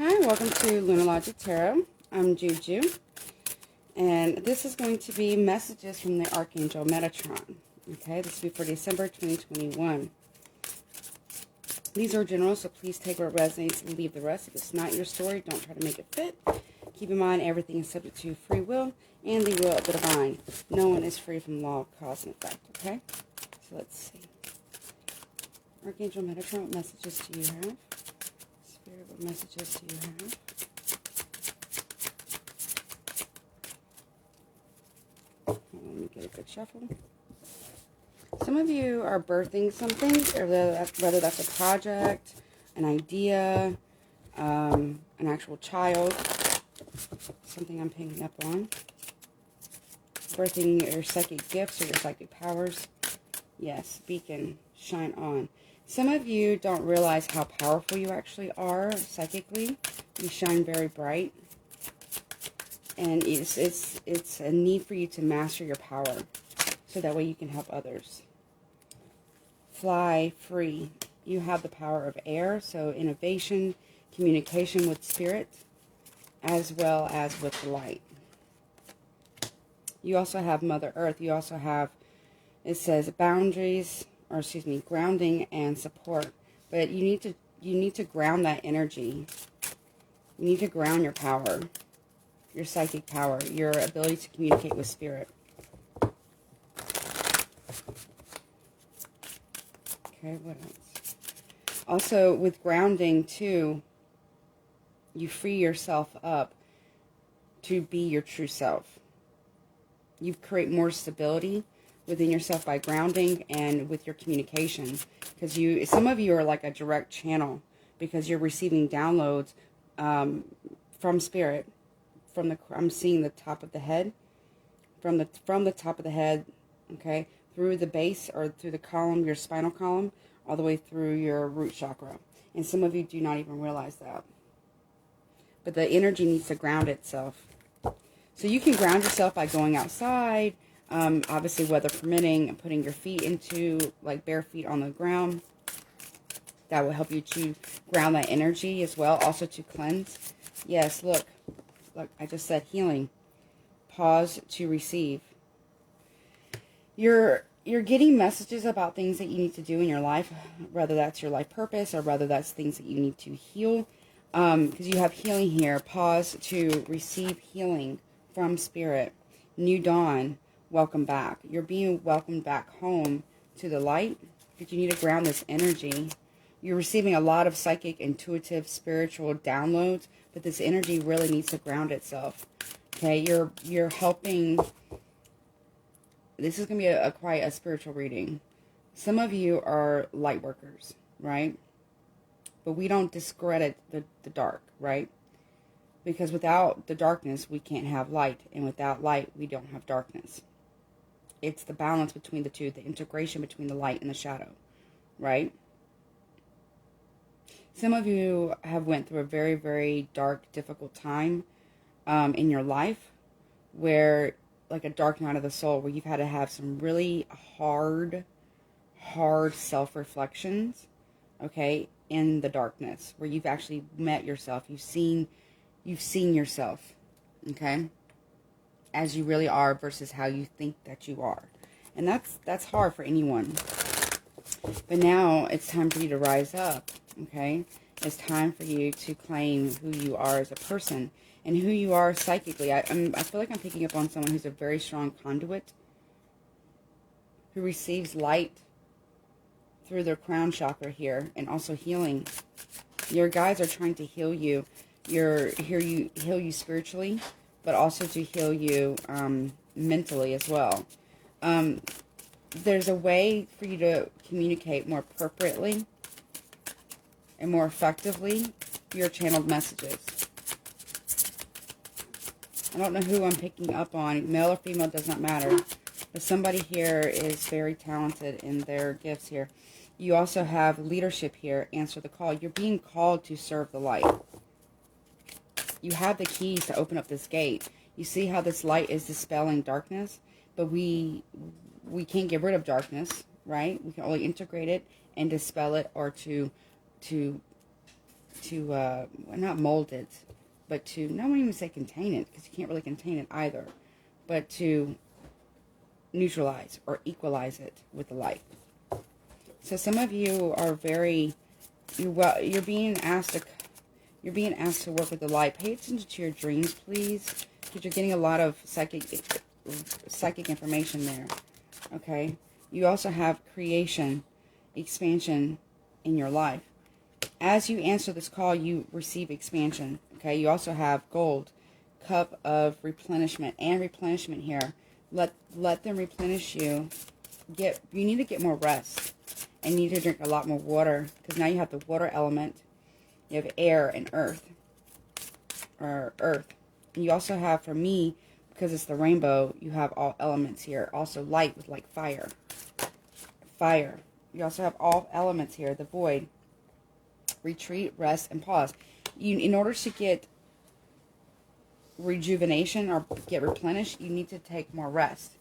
Hi, welcome to Lunalogic Tarot. I'm Juju, and this is going to be messages from the Archangel Metatron. Okay, this will be for December 2021. These are general, so please take what resonates and leave the rest. If it's not your story, don't try to make it fit. Keep in mind, everything is subject to free will and the will of the divine. No one is free from law of cause and effect, okay? So let's see. Archangel Metatron, what messages do you have? Spirit, what messages do you have? Let me get a good shuffle. Some of you are birthing something, or whether that's a project, an idea, an actual child, something I'm picking up on. Birthing your psychic gifts or your psychic powers. Yes, beacon, shine on. Some of you don't realize how powerful you actually are psychically. You shine very bright. And it's a need for you to master your power, so that way you can help others. Fly free. You have the power of air, so innovation, communication with spirit, as well as with light. You also have Mother Earth. You also have, it says boundaries, or excuse me, grounding and support. But you need to ground that energy. You need to ground your power, your psychic power, your ability to communicate with spirit. Okay, what else? Also, with grounding, too, you free yourself up to be your true self. You create more stability within yourself by grounding and with your communication. Because some of you are like a direct channel, because you're receiving downloads from spirit. I'm seeing the top of the head, from the top of the head, okay, through the base or through the column, your spinal column, all the way through your root chakra. And some of you do not even realize that. But the energy needs to ground itself. So you can ground yourself by going outside, obviously weather permitting, and putting your feet into, like, bare feet on the ground. That will help you to ground that energy as well, also to cleanse. Yes, look, I just said healing. Pause to receive. You're getting messages about things that you need to do in your life, whether that's your life purpose or whether that's things that you need to heal. Because you have healing here. Pause to receive healing from spirit. New dawn. Welcome back. You're being welcomed back home to the light, but you need to ground this energy. You're receiving a lot of psychic, intuitive, spiritual downloads, but this energy really needs to ground itself. Okay, you're helping. This is going to be quite a spiritual reading. Some of you are light workers, right? But we don't discredit the dark, right? Because without the darkness, we can't have light. And without light, we don't have darkness. It's the balance between the two, the integration between the light and the shadow, right? Some of you have went through a very, very dark, difficult time in your life, where, like a dark night of the soul, where you've had to have some really hard self-reflections, okay, in the darkness, where you've actually met yourself. You've seen yourself, okay, as you really are versus how you think that you are. And that's hard for anyone. But now it's time for you to rise up, okay? It's time for you to claim who you are as a person and who you are psychically. I feel like I'm picking up on someone who's a very strong conduit, who receives light through their crown chakra here, and also healing. Your guides are trying to heal you. Heal you spiritually, but also to heal you mentally as well. There's a way for you to communicate more appropriately and more effectively your channeled messages. I don't know who I'm picking up on. Male or female, does not matter. But somebody here is very talented in their gifts here. You also have leadership here. Answer the call. You're being called to serve the light. You have the keys to open up this gate. You see how this light is dispelling darkness? But we can't get rid of darkness, right? We can only integrate it and dispel it, or to not mold it, but to, no, I won't even say contain it, because you can't really contain it either, but to neutralize or equalize it with the light. So some of you are you're being asked to work with the light. Pay attention to your dreams, please, because you're getting a lot of psychic information there. Okay? You also have creation, expansion in your life. As you answer this call, you receive expansion. Okay? You also have gold, cup of replenishment and replenishment here. Let them replenish you. You need to get more rest. And you need to drink a lot more water, because now you have the water element. You have air and earth. Or earth. And you also have, for me, because it's the rainbow, you have all elements here. Also light with like fire. Fire. You also have all elements here. The void. Retreat, rest, and pause. In order to get rejuvenation or get replenished, you need to take more rest.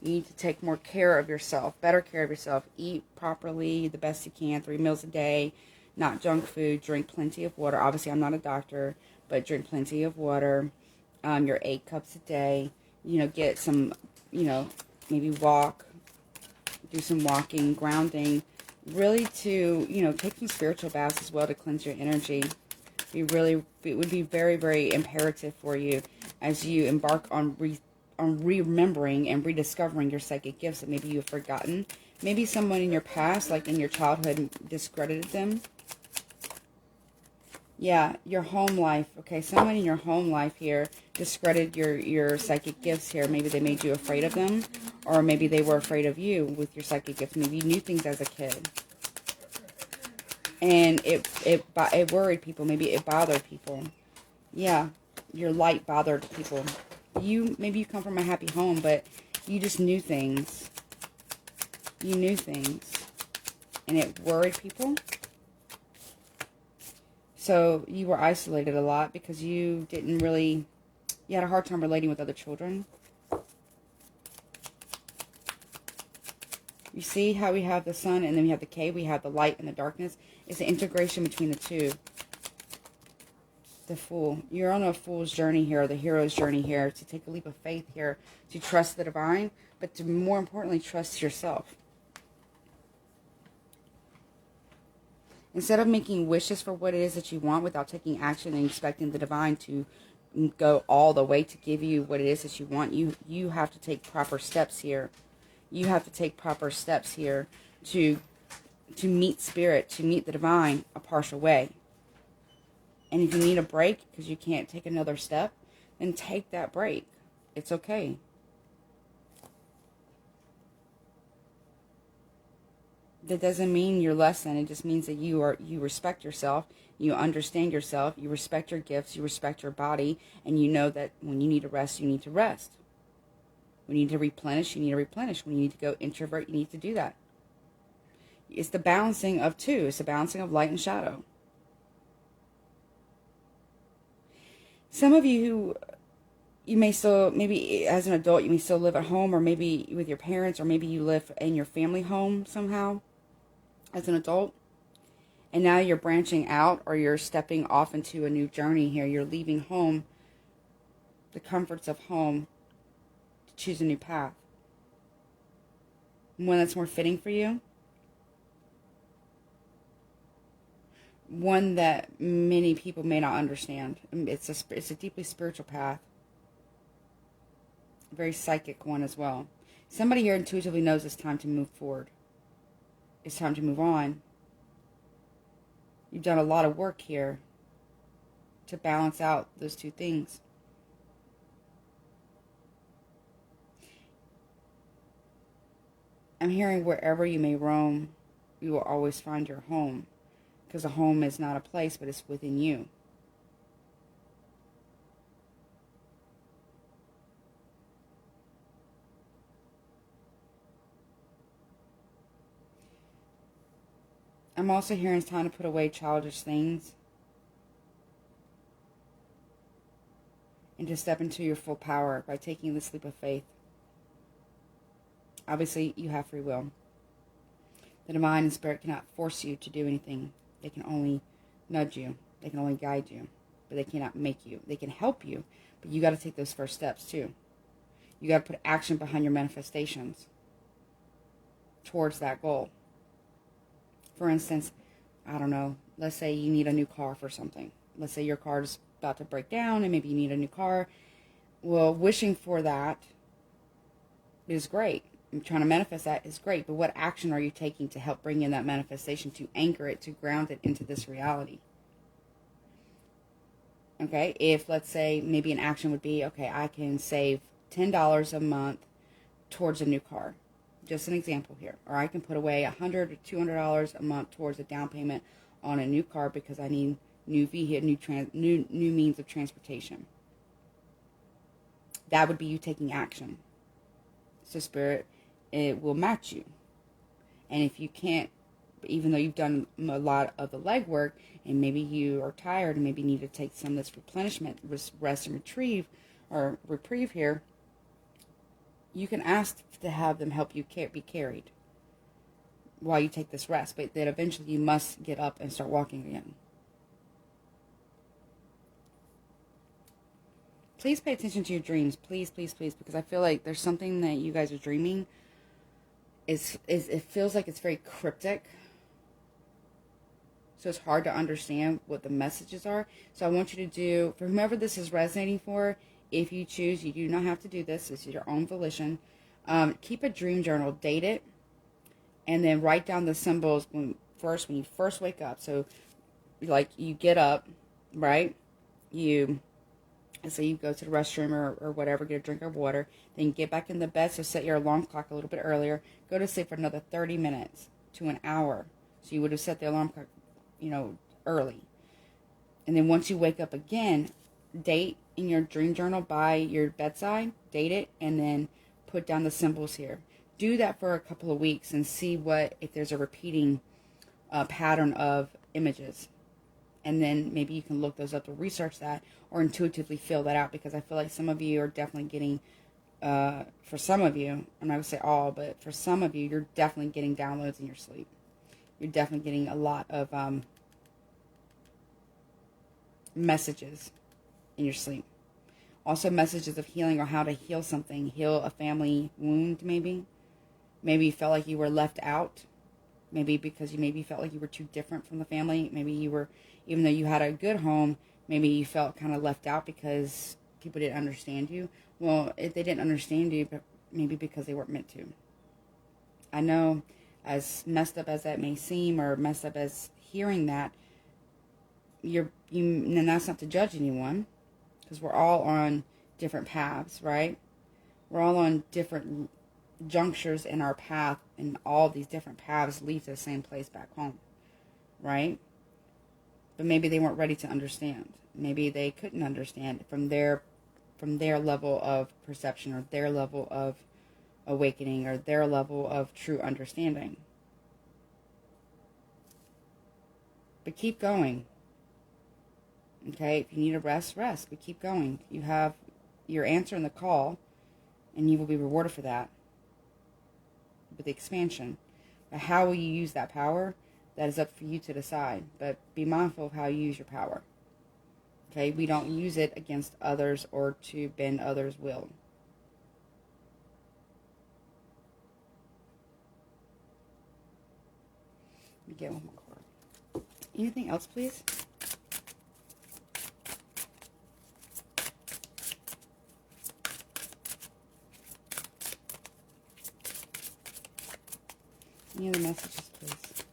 You need to take more care of yourself, better care of yourself. Eat properly, the best you can, 3 meals a day, not junk food. Drink plenty of water. Obviously, I'm not a doctor, but drink plenty of water. Your 8 cups a day. Get some, maybe walk, do some walking, grounding. Really to, take some spiritual baths as well to cleanse your energy. It would be very, very imperative for you as you embark on remembering and rediscovering your psychic gifts that maybe you've forgotten. Maybe someone in your past, like in your childhood, discredited them. Yeah, your home life. Okay, someone in your home life here discredited your psychic gifts here. Maybe they made you afraid of them, or maybe they were afraid of you with your psychic gifts. Maybe you knew things as a kid, and it worried people. Maybe it bothered people. Yeah, your light bothered people. Maybe you come from a happy home, but you just knew things. You knew things, and it worried people. So you were isolated a lot because you had a hard time relating with other children. You see how we have the sun and then we have the K, we have the light and the darkness. It's the integration between the two. The Fool. You're on a fool's journey here, the hero's journey here, to take a leap of faith here, to trust the divine, but to more importantly trust yourself. Instead of making wishes for what it is that you want without taking action and expecting the divine to go all the way to give you what it is that you want, you have to take proper steps here. You have to take proper steps here to meet spirit, to meet the divine a partial way. And if you need a break because you can't take another step, then take that break. It's okay. That doesn't mean you're less than. It just means that you respect yourself, you understand yourself, you respect your gifts, you respect your body, and you know that when you need to rest, you need to rest. When you need to replenish, you need to replenish. When you need to go introvert, you need to do that. It's the balancing of two. It's the balancing of light and shadow. Some of you may still, maybe as an adult, you may still live at home, or maybe with your parents, or maybe you live in your family home somehow as an adult. And now you're branching out, or you're stepping off into a new journey here. You're leaving home, the comforts of home, to choose a new path. One that's more fitting for you. One that many people may not understand. It's a deeply spiritual path. A very psychic one as well. Somebody here intuitively knows it's time to move forward. It's time to move on. You've done a lot of work here to balance out those two things. I'm hearing wherever you may roam, you will always find your home. Because a home is not a place, but it's within you. I'm also hearing it's time to put away childish things. And to step into your full power by taking this leap of faith. Obviously, you have free will. The divine and spirit cannot force you to do anything. They can only nudge you They can only guide you, but they cannot make you. They can help you, but you got to take those first steps too. You got to put action behind your manifestations towards that goal. For instance, I don't know, let's say you need a new car for something. Let's say your car is about to break down and maybe you need a new car. Well, wishing for that is great. And trying to manifest that is great, but what action are you taking to help bring in that manifestation, to anchor it, to ground it into this reality? Okay, if let's say maybe an action would be, okay, I can save $10 a month towards a new car. Just an example here. Or I can put away $100 or $200 a month towards a down payment on a new car because I need new vehicle, new means of transportation. That would be you taking action. So Spirit, it will match you. And if you can't, even though you've done a lot of the legwork, and maybe you are tired and maybe need to take some of this replenishment, rest and reprieve here, you can ask to have them help you be carried while you take this rest. But then eventually you must get up and start walking again. Please pay attention to your dreams. Please, please, please. Because I feel like there's something that you guys are dreaming. It feels like it's very cryptic. So it's hard to understand what the messages are. So I want you to do, for whomever this is resonating for, if you choose, you do not have to do this. This is your own volition. Keep a dream journal, date it, and then write down the symbols when you first wake up. So like you get up, right? So you go to the restroom or whatever, get a drink of water, then you get back in the bed, so set your alarm clock a little bit earlier, go to sleep for another 30 minutes to an hour. So you would have set the alarm clock, early. And then once you wake up again, date in your dream journal by your bedside, date it, and then put down the symbols here. Do that for a couple of weeks and see if there's a repeating pattern of images. And then maybe you can look those up or research that or intuitively feel that out, because I feel like some of you are definitely getting, for some of you, I'm not going to say all, but for some of you, you're definitely getting downloads in your sleep. You're definitely getting a lot of messages in your sleep. Also messages of healing or how to heal something. Heal a family wound maybe. Maybe you felt like you were left out. Maybe because you felt like you were too different from the family. Maybe you were, even though you had a good home, maybe you felt kind of left out because people didn't understand you. Well, if they didn't understand you, but maybe because they weren't meant to. I know, as messed up as that may seem, or messed up as hearing that, and that's not to judge anyone, because we're all on different paths, right? We're all on different junctures in our path, and all these different paths lead to the same place back home, right? But maybe they weren't ready to understand. Maybe they couldn't understand from their level of perception, or their level of awakening, or their level of true understanding. But keep going. Okay, if you need a rest, but keep going. You have your answer in the call, and you will be rewarded for that. With the expansion. But how will you use that power? That is up for you to decide. But be mindful of how you use your power. Okay, we don't use it against others or to bend others' will. Let me get one more card. Anything else, please? Any other messages, please?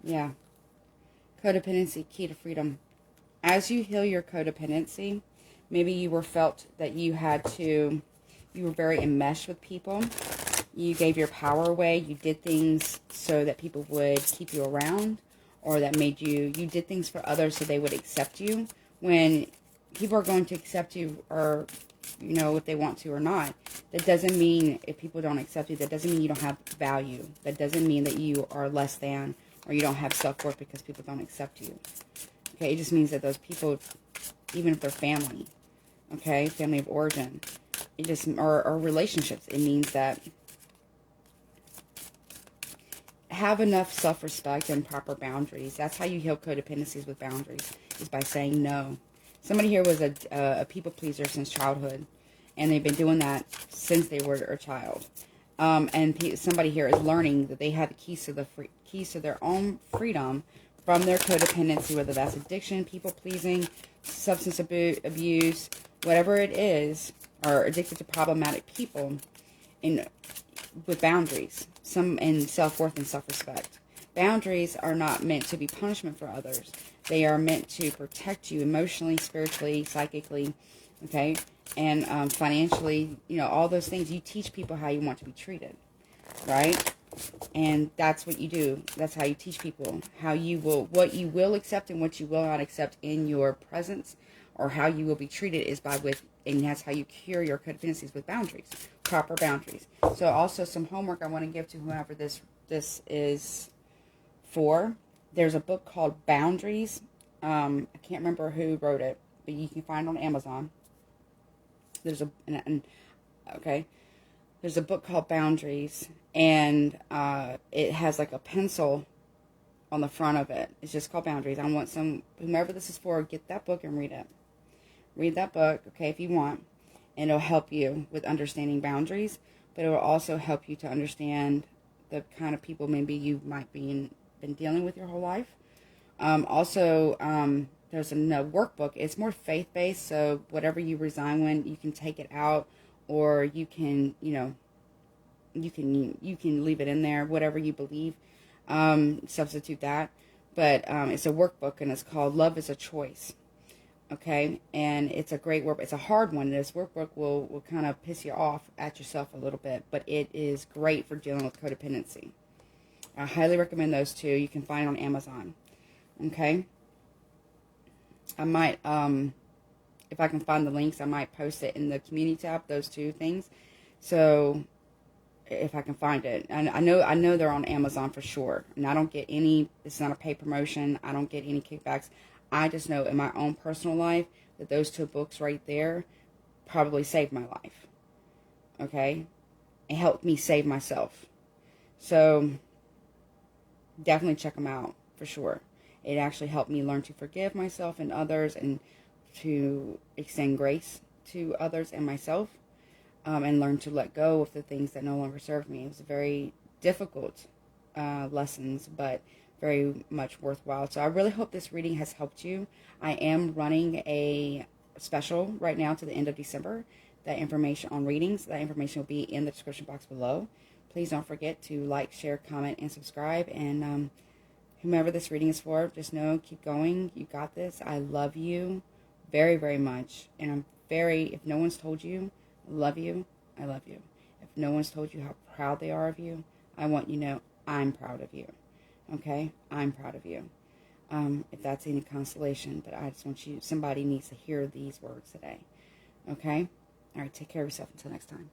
Yeah. Codependency, key to freedom. As you heal your codependency, maybe you felt that you were very enmeshed with people. You gave your power away. You did things so that people would keep you around, or that made you did things for others so they would accept you. When people are going to accept you, or if they want to or not, that doesn't mean, if people don't accept you, that doesn't mean you don't have value. That doesn't mean that you are less than, or you don't have self-worth because people don't accept you. Okay, it just means that those people, even if they're family, okay, family of origin, it just, or relationships, it means that have enough self-respect and proper boundaries. That's how you heal codependencies, with boundaries, is by saying no. Somebody here was a people pleaser since childhood, and they've been doing that since they were a child. And somebody here is learning that they have the keys to their own freedom from their codependency, whether that's addiction, people pleasing, substance abuse, whatever it is, or addicted to problematic people, with boundaries, and self-worth and self-respect. Boundaries are not meant to be punishment for others. They are meant to protect you emotionally, spiritually, psychically, okay, and financially. You know, all those things. You teach people how you want to be treated, right? And that's what you do. That's how you teach people what you will accept and what you will not accept in your presence, or how you will be treated is and that's how you cure your codependencies, with boundaries, proper boundaries. So also some homework I want to give to whoever this is for. There's a book called Boundaries. I can't remember who wrote it, but you can find it on Amazon. There's a book called Boundaries, and it has like a pencil on the front of it. It's just called Boundaries. I want whomever this is for, get that book and read it. Read that book, okay, if you want, and it'll help you with understanding boundaries, but it will also help you to understand the kind of people maybe you might been dealing with your whole life. There's a workbook. It's more faith-based, so whatever you resign when, you can take it out, or you can, you can leave it in there, whatever you believe, substitute that. But it's a workbook, and it's called Love is a Choice. Okay, and it's a great work. It's a hard one. This workbook will kind of piss you off at yourself a little bit, but it is great for dealing with codependency. I highly recommend those two. You can find it on Amazon. Okay, I might, if I can find the links, I might post it in the community tab, those two things. So if I can find it, and I know they're on Amazon for sure, and I don't get any. It's not a paid promotion. I don't get any kickbacks. I just know in my own personal life that those two books right there probably saved my life. Okay? It helped me save myself. So definitely check them out for sure. It actually helped me learn to forgive myself and others, and to extend grace to others and myself, and learn to let go of the things that no longer serve me. It was a very difficult lessons, but very much worthwhile. So I really hope this reading has helped you. I am running a special right now to the end of December. That information on readings, that information will be in the description box below. Please don't forget to like, share, comment, and subscribe. And whomever this reading is for, just know, keep going. You got this. I love you very, very much. And if no one's told you, I love you, I love you. If no one's told you how proud they are of you, I want you to know I'm proud of you. Okay? I'm proud of you. If that's any consolation, but I just want somebody needs to hear these words today. Okay? All right, take care of yourself until next time.